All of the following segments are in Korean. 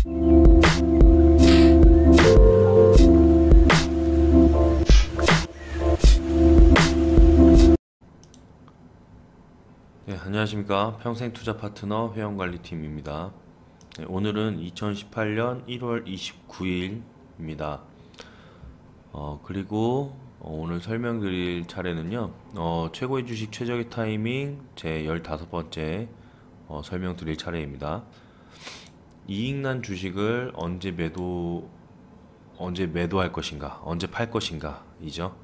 네, 안녕하십니까. 평생투자파트너 회원관리팀입니다. 네, 오늘은 2018년 1월 29일입니다. 그리고 오늘 설명드릴 차례는요, 최고의 주식 최적의 타이밍 제 15번째 설명드릴 차례입니다. 이익난 주식을 언제 매도할 것인가, 언제 팔 것인가 이죠.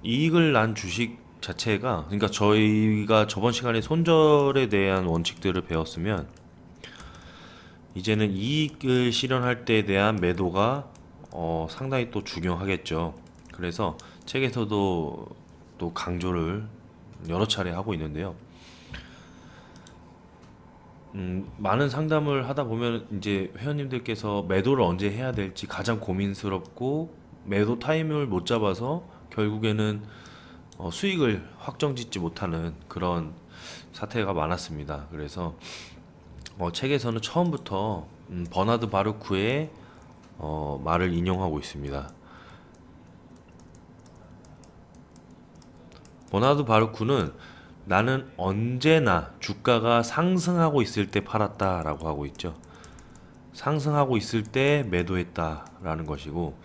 이익을 난 주식 자체가, 그러니까 저희가 저번 시간에 손절에 대한 원칙들을 배웠으면 이제는 이익을 실현할 때에 대한 매도가 상당히 또 중요하겠죠. 그래서 책에서도 또 강조를 여러 차례 하고 있는데요. 많은 상담을 하다 보면 이제 회원님들께서 매도를 언제 해야 될지 가장 고민스럽고 매도 타이밍을 못 잡아서 결국에는 수익을 확정짓지 못하는 그런 사태가 많았습니다. 그래서 책에서는 처음부터 버나드 바루크의 말을 인용하고 있습니다. 버나드 바루크는 나는 언제나 주가가 상승하고 있을 때 팔았다 라고 하고 있죠. 상승하고 있을 때 매도했다 라는 것이고,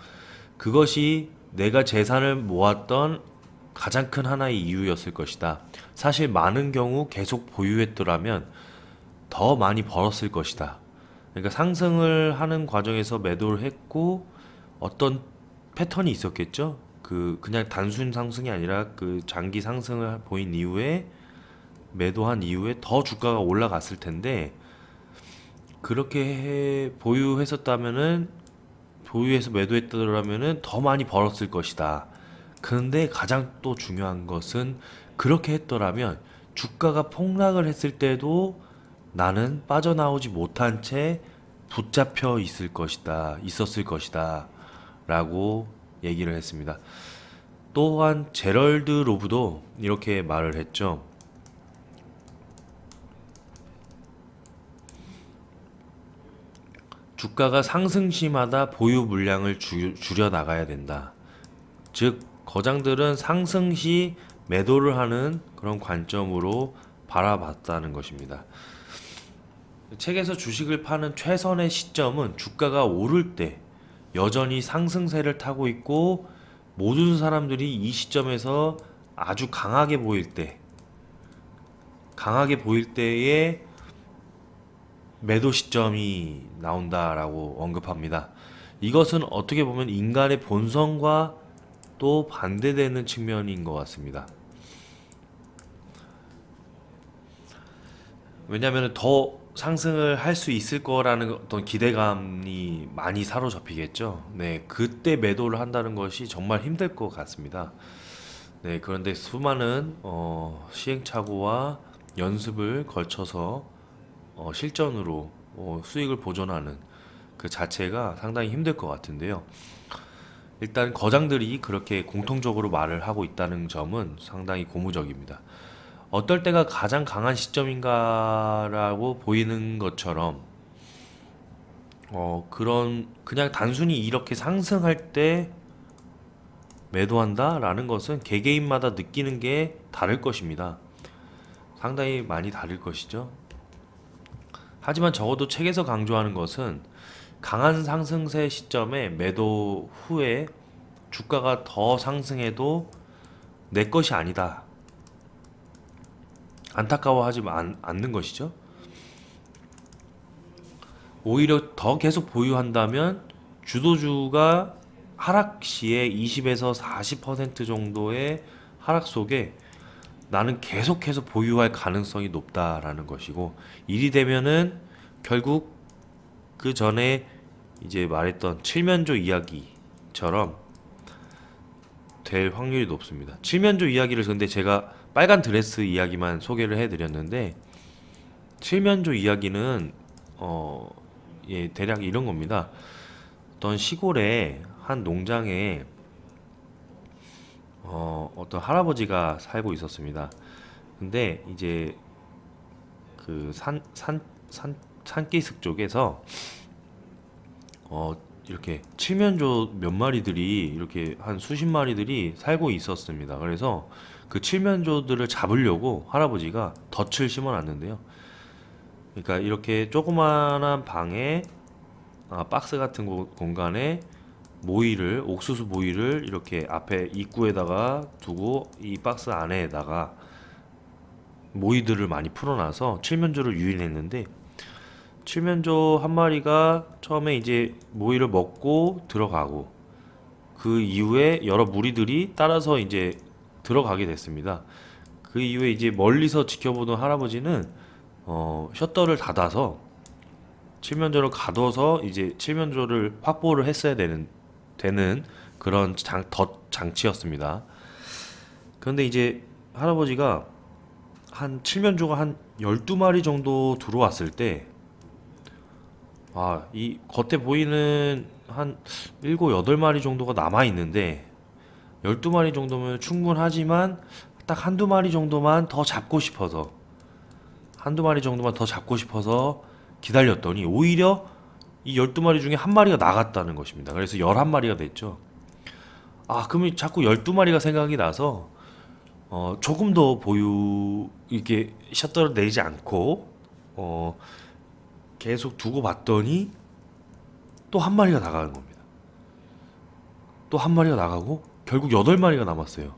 그것이 내가 재산을 모았던 가장 큰 하나의 이유였을 것이다. 사실 많은 경우 계속 보유했더라면 더 많이 벌었을 것이다. 그러니까 상승을 하는 과정에서 매도를 했고 어떤 패턴이 있었겠죠. 그냥 단순 상승이 아니라 그 장기 상승을 보인 이후에 매도한 이후에 더 주가가 올라갔을 텐데, 그렇게 보유해서 매도했더라면은 더 많이 벌었을 것이다. 그런데 가장 또 중요한 것은 그렇게 했더라면 주가가 폭락을 했을 때도 나는 빠져나오지 못한 채 붙잡혀 있었을 것이다 라고 얘기를 했습니다. 또한 제럴드 로브도 이렇게 말을 했죠. 주가가 상승 시마다 보유 물량을 줄여 나가야 된다. 즉 거장들은 상승 시 매도를 하는 그런 관점으로 바라봤다는 것입니다. 책에서 주식을 파는 최선의 시점은 주가가 오를 때, 여전히 상승세를 타고 있고 모든 사람들이 이 시점에서 아주 강하게 보일 때에 매도 시점이 나온다라고 언급합니다. 이것은 어떻게 보면 인간의 본성과 또 반대되는 측면인 것 같습니다. 왜냐하면 더 상승을 할 수 있을 거라는 어떤 기대감이 많이 사로잡히겠죠. 네, 그때 매도를 한다는 것이 정말 힘들 것 같습니다. 네, 그런데 수많은 시행착오와 연습을 걸쳐서 실전으로 수익을 보존하는 그 자체가 상당히 힘들 것 같은데요. 일단 거장들이 그렇게 공통적으로 말을 하고 있다는 점은 상당히 고무적입니다. 어떨 때가 가장 강한 시점인가라고 보이는 것처럼 그냥 단순히 이렇게 상승할 때 매도한다 라는 것은 개개인마다 느끼는 게 다를 것입니다. 상당히 많이 다를 것이죠. 하지만 적어도 책에서 강조하는 것은 강한 상승세 시점에 매도 후에 주가가 더 상승해도 내 것이 아니다, 안타까워하지 않는 것이죠. 오히려 더 계속 보유한다면 주도주가 하락 시에 20에서 40% 정도의 하락 속에 나는 계속해서 보유할 가능성이 높다라는 것이고, 일이 되면은 결국 그 전에 이제 말했던 칠면조 이야기처럼 될 확률이 높습니다. 칠면조 이야기를 근데 제가 빨간 드레스 이야기만 소개를 해드렸는데, 칠면조 이야기는 예, 대략 이런 겁니다. 어떤 시골에 한 농장에 어떤 할아버지가 살고 있었습니다. 근데 이제 그 산기슭 쪽에서 이렇게 칠면조 몇 마리들이 이렇게 한 수십 마리들이 살고 있었습니다. 그래서 그 칠면조들을 잡으려고 할아버지가 덫을 심어놨는데요. 그러니까 이렇게 조그마한 방에 박스 같은 공간에 모이를 옥수수 모이를 이렇게 앞에 입구에다가 두고 이 박스 안에다가 모이들을 많이 풀어놔서 칠면조를 유인했는데, 칠면조 한 마리가 처음에 이제 모이를 먹고 들어가고 그 이후에 여러 무리들이 따라서 이제 들어가게 됐습니다. 그 이후에 이제 멀리서 지켜보던 할아버지는 셔터를 닫아서 칠면조를 가둬서 이제 칠면조를 확보를 했어야 되는 그런 덫 장치였습니다. 그런데 이제 할아버지가 한 칠면조가 한 12마리 정도 들어왔을 때, 이 겉에 보이는 한 7, 8마리 정도가 남아 있는데 12마리 정도면 충분하지만 딱 한두 마리 정도만 더 잡고 싶어서 기다렸더니 오히려 이 12마리 중에 한 마리가 나갔다는 것입니다. 그래서 11마리가 됐죠. 그러면 자꾸 12마리가 생각이 나서 조금 더 이렇게 셔터를 내리지 않고 계속 두고 봤더니 또 한 마리가 나가는 겁니다. 또 한 마리가 나가고 결국 8마리가 남았어요.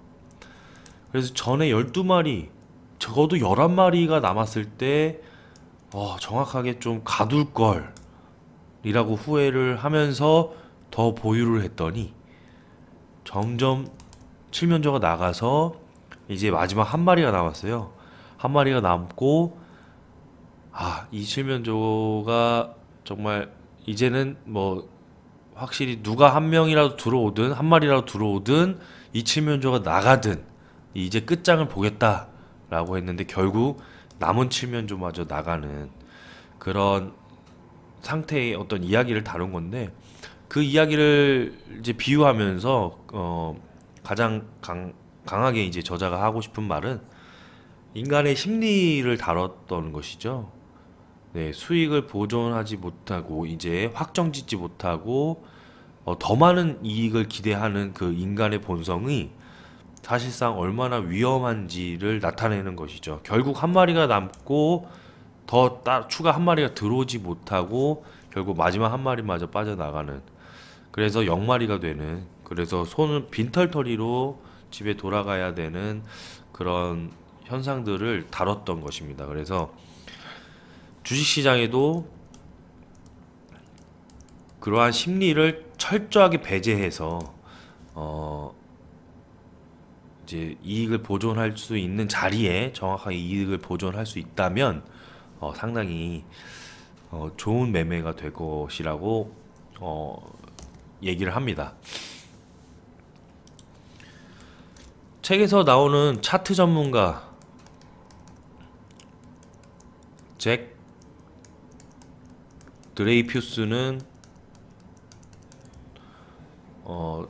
그래서 전에 12마리, 적어도 11마리가 남았을 때 정확하게 좀 가둘 걸 이라고 후회를 하면서 더 보유를 했더니 점점 칠면조가 나가서 이제 마지막 한 마리가 남았어요. 한 마리가 남고 이 칠면조가 정말 이제는 뭐 확실히 누가 한 명이라도 들어오든 한 마리라도 들어오든 이 칠면조가 나가든 이제 끝장을 보겠다라고 했는데, 결국 남은 칠면조마저 나가는 그런 상태의 어떤 이야기를 다룬 건데, 그 이야기를 이제 비유하면서 가장 강하게 이제 저자가 하고 싶은 말은 인간의 심리를 다뤘던 것이죠. 네, 수익을 보존하지 못하고 이제 확정짓지 못하고 더 많은 이익을 기대하는 그 인간의 본성이 사실상 얼마나 위험한지를 나타내는 것이죠. 결국 한 마리가 남고 추가 한 마리가 들어오지 못하고 결국 마지막 한 마리마저 빠져나가는, 그래서 0마리가 되는, 그래서 손은 빈털터리로 집에 돌아가야 되는 그런 현상들을 다뤘던 것입니다. 그래서 주식시장에도 그러한 심리를 철저하게 배제해서 이제 이익을 보존할 수 있는 자리에 정확하게 이익을 보존할 수 있다면 상당히 좋은 매매가 될 것이라고 얘기를 합니다. 책에서 나오는 차트 전문가 잭 드레이퓨스는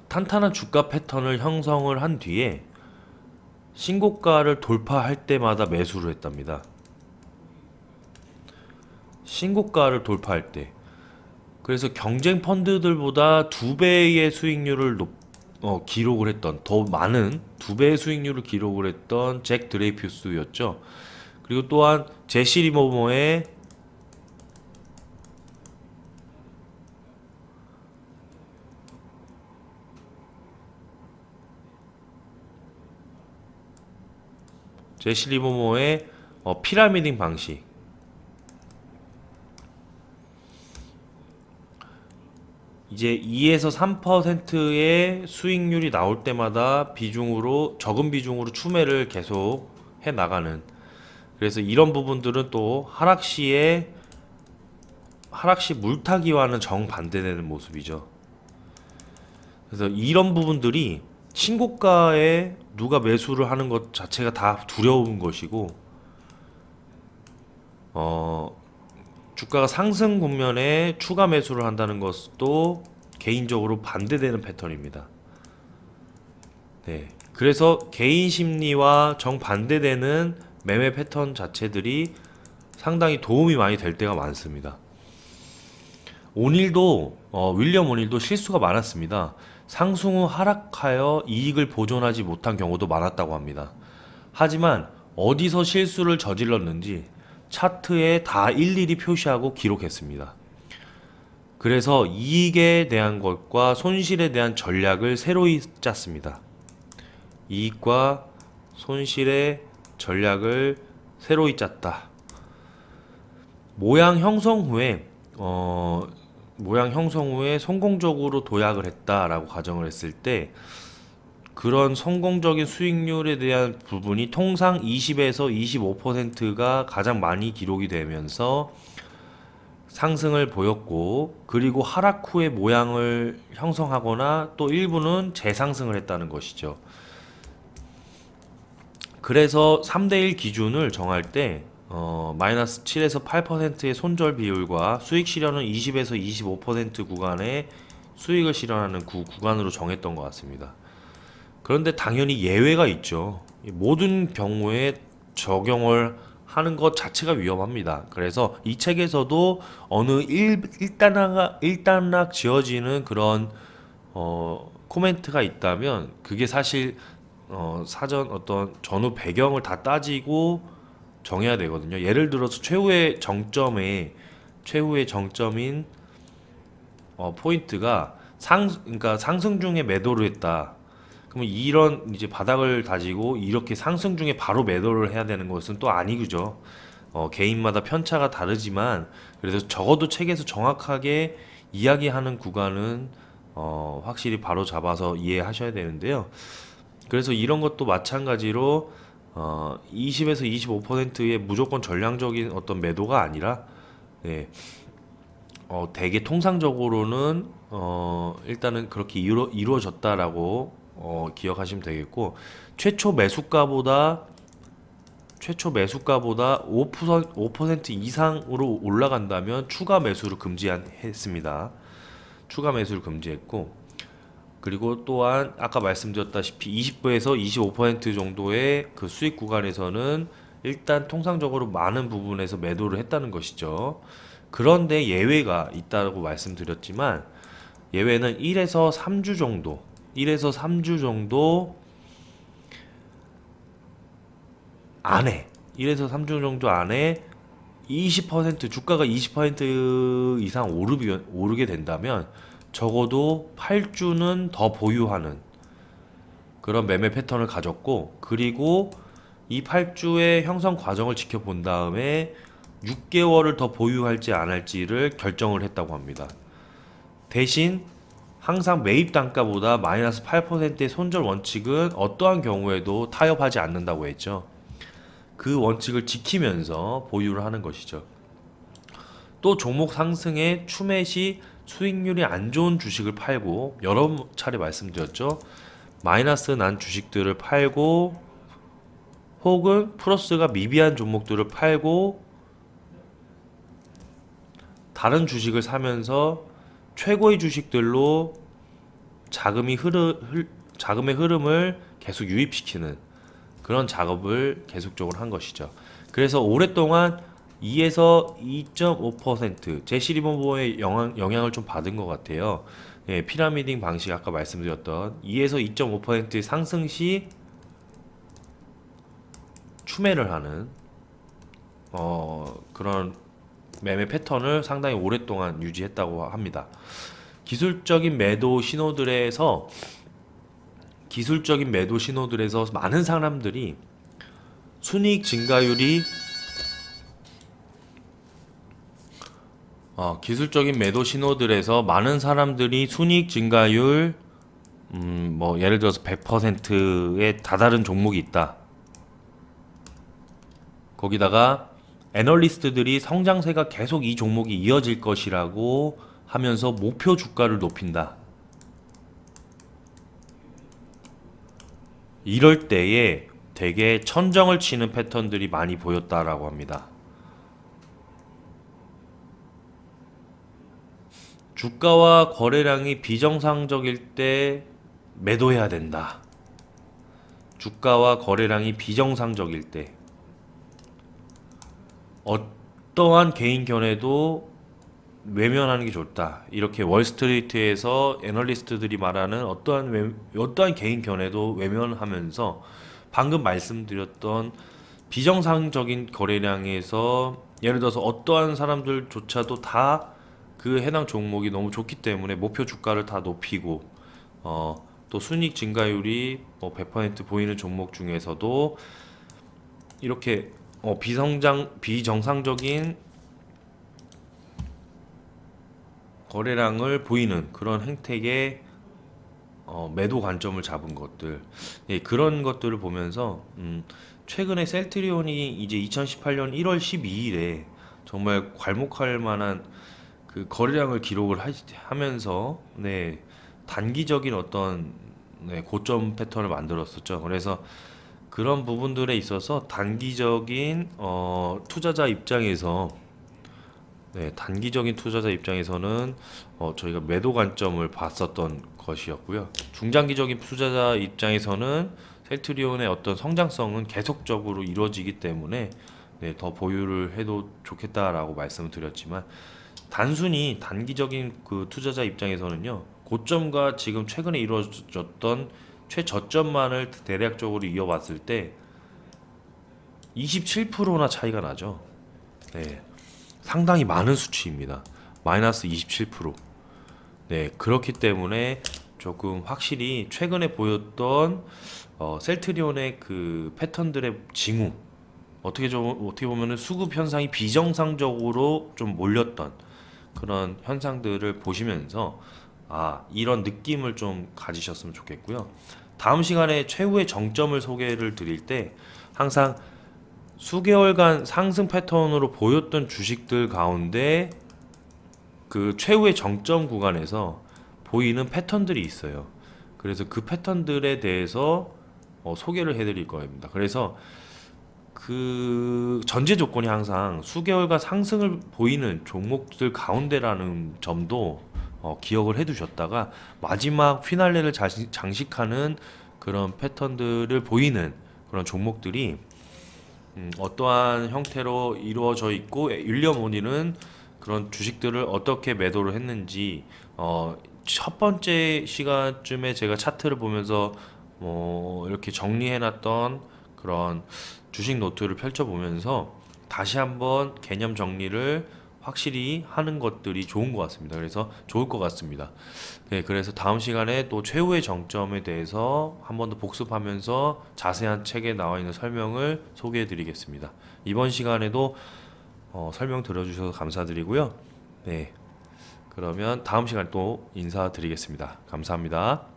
탄탄한 주가 패턴을 형성을 한 뒤에 신고가를 돌파할 때마다 매수를 했답니다. 신고가를 돌파할 때. 그래서 경쟁 펀드들보다 2배의 수익률을 기록을 했던, 더 많은 2배의 수익률을 기록을 했던 잭 드레이퓨스였죠. 그리고 또한 제시 리버모어의 피라미딩 방식, 이제 2에서 3%의 수익률이 나올 때마다 적은 비중으로 추매를 계속 해 나가는, 그래서 이런 부분들은 또 하락시 물타기와는 정반대되는 모습이죠. 그래서 이런 부분들이 신고가에 누가 매수를 하는 것 자체가 다 두려운 것이고, 주가가 상승 국면에 추가 매수를 한다는 것도 개인적으로 반대되는 패턴입니다. 네. 그래서 개인 심리와 정반대되는 매매 패턴 자체들이 상당히 도움이 많이 될 때가 많습니다. 오닐도 윌리엄 오닐도 실수가 많았습니다. 상승 후 하락하여 이익을 보존하지 못한 경우도 많았다고 합니다. 하지만 어디서 실수를 저질렀는지 차트에 다 일일이 표시하고 기록했습니다. 그래서 이익에 대한 것과 손실에 대한 전략을 새로이 짰습니다. 이익과 손실의 전략을 새로이 짰다. 모양 형성 후에 성공적으로 도약을 했다라고 가정을 했을 때, 그런 성공적인 수익률에 대한 부분이 통상 20에서 25%가 가장 많이 기록이 되면서 상승을 보였고, 그리고 하락 후에 모양을 형성하거나 또 일부는 재상승을 했다는 것이죠. 그래서 3대1 기준을 정할 때 마이너스 7에서 8%의 손절 비율과 수익 실현은 20에서 25% 구간의 수익을 실현하는 구간으로 정했던 것 같습니다. 그런데 당연히 예외가 있죠. 모든 경우에 적용을 하는 것 자체가 위험합니다. 그래서 이 책에서도 어느 일단락 지어지는 그런 코멘트가 있다면, 그게 사실 사전 어떤 전후 배경을 다 따지고 정해야 되거든요. 예를 들어서 최후의 정점인 포인트가 그러니까 상승 중에 매도를 했다. 그러면 이런 이제 바닥을 다지고 이렇게 상승 중에 바로 매도를 해야 되는 것은 또 아니죠. 개인마다 편차가 다르지만 그래서 적어도 책에서 정확하게 이야기하는 구간은 확실히 바로 잡아서 이해하셔야 되는데요. 그래서 이런 것도 마찬가지로 20에서 25%의 무조건 전량적인 어떤 매도가 아니라, 네, 되게 통상적으로는 일단은 그렇게 이루어졌다라고 기억하시면 되겠고, 최초 매수가보다 5% 이상으로 올라간다면 추가 매수를 금지했습니다. 추가 매수를 금지했고, 그리고 또한 아까 말씀드렸다시피 20%에서 25% 정도의 그 수익 구간에서는 일단 통상적으로 많은 부분에서 매도를 했다는 것이죠. 그런데 예외가 있다고 말씀드렸지만, 예외는 1에서 3주 정도 안에 1에서 3주 정도 안에 20% 주가가 20% 이상 오르게 된다면 적어도 8주는 더 보유하는 그런 매매 패턴을 가졌고, 그리고 이 8주의 형성 과정을 지켜본 다음에 6개월을 더 보유할지 안 할지를 결정을 했다고 합니다. 대신 항상 매입 단가보다 마이너스 8%의 손절 원칙은 어떠한 경우에도 타협하지 않는다고 했죠. 그 원칙을 지키면서 보유를 하는 것이죠. 또 종목 상승에 추매 시 수익률이 안 좋은 주식을 팔고, 여러 차례 말씀드렸죠. 마이너스 난 주식들을 팔고, 혹은 플러스가 미비한 종목들을 팔고 다른 주식을 사면서 최고의 주식들로 자금의 흐름을 계속 유입시키는 그런 작업을 계속적으로 한 것이죠. 그래서 오랫동안 2에서 2.5% 제시리버모의 영향을 좀 받은 것 같아요. 예, 피라미딩 방식 아까 말씀드렸던 2에서 2.5%의 상승 시 추매를 하는 그런 매매 패턴을 상당히 오랫동안 유지했다고 합니다. 기술적인 매도 신호들에서 많은 사람들이 순이익 증가율이 기술적인 매도 신호들에서 많은 사람들이 순이익 증가율 뭐 예를 들어서 100%에 다다른 종목이 있다. 거기다가 애널리스트들이 성장세가 계속 이 종목이 이어질 것이라고 하면서 목표 주가를 높인다. 이럴 때에 되게 천정을 치는 패턴들이 많이 보였다라고 합니다. 주가와 거래량이 비정상적일 때 매도해야 된다. 주가와 거래량이 비정상적일 때 어떠한 개인 견해도 외면하는 게 좋다. 이렇게 월스트리트에서 애널리스트들이 말하는 어떠한 개인 견해도 외면하면서 방금 말씀드렸던 비정상적인 거래량에서 예를 들어서 어떠한 사람들조차도 다 그 해당 종목이 너무 좋기 때문에 목표 주가를 다 높이고 또 순이익 증가율이 뭐 100% 보이는 종목 중에서도 이렇게 비정상적인 거래량을 보이는 그런 행태의 매도 관점을 잡은 것들, 예, 그런 것들을 보면서 최근에 셀트리온이 이제 2018년 1월 12일에 정말 괄목할 만한 그 거래량을 기록을 하면서 네, 단기적인 어떤 네, 고점 패턴을 만들었었죠. 그래서 그런 부분들에 있어서 단기적인 투자자 입장에서 네, 단기적인 투자자 입장에서는 저희가 매도 관점을 봤었던 것이었고요. 중장기적인 투자자 입장에서는 셀트리온의 어떤 성장성은 계속적으로 이루어지기 때문에 네, 더 보유를 해도 좋겠다라고 말씀을 드렸지만 단순히 단기적인 그 투자자 입장에서는요, 고점과 지금 최근에 이루어졌던 최저점만을 대략적으로 이어봤을 때 27%나 차이가 나죠. 네, 상당히 많은 수치입니다. 마이너스 27%. 네, 그렇기 때문에 조금 확실히 최근에 보였던 셀트리온의 그 패턴들의 징후, 어떻게 보면은 수급 현상이 비정상적으로 좀 몰렸던 그런 현상들을 보시면서 이런 느낌을 좀 가지셨으면 좋겠고요. 다음 시간에 최후의 정점을 소개를 드릴 때 항상 수개월간 상승 패턴으로 보였던 주식들 가운데 그 최후의 정점 구간에서 보이는 패턴들이 있어요. 그래서 그 패턴들에 대해서 소개를 해드릴 겁니다. 그래서 그 전제 조건이 항상 수개월간 상승을 보이는 종목들 가운데라는 점도 기억을 해두셨다가 마지막 피날레를 장식하는 그런 패턴들을 보이는 그런 종목들이 어떠한 형태로 이루어져 있고 윌리엄 오닐은 그런 주식들을 어떻게 매도를 했는지 첫 번째 시간쯤에 제가 차트를 보면서 이렇게 정리해놨던 그런 주식 노트를 펼쳐보면서 다시 한번 개념 정리를 확실히 하는 것들이 좋은 것 같습니다. 그래서 좋을 것 같습니다. 네, 그래서 다음 시간에 또 최후의 정점에 대해서 한 번 더 복습하면서 자세한 책에 나와 있는 설명을 소개해 드리겠습니다. 이번 시간에도 설명 들어주셔서 감사드리고요. 네, 그러면 다음 시간에 또 인사드리겠습니다. 감사합니다.